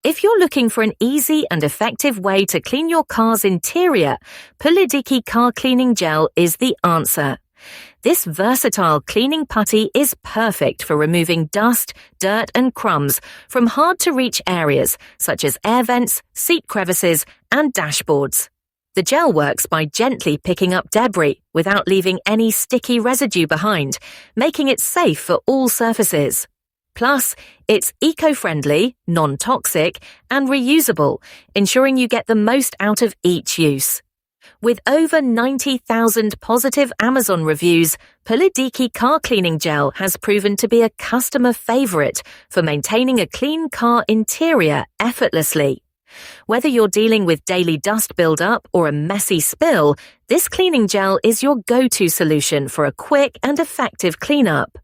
If you're looking for an easy and effective way to clean your car's interior, PULIDIKI Car Cleaning Gel is the answer. This versatile cleaning putty is perfect for removing dust, dirt and crumbs from hard-to-reach areas such as air vents, seat crevices and dashboards. The gel works by gently picking up debris without leaving any sticky residue behind, making it safe for all surfaces. Plus, it's eco-friendly, non-toxic, and reusable, ensuring you get the most out of each use. With over 90,000 positive Amazon reviews, PULIDIKI Car Cleaning Gel has proven to be a customer favorite for maintaining a clean car interior effortlessly. Whether you're dealing with daily dust buildup or a messy spill, this cleaning gel is your go-to solution for a quick and effective cleanup.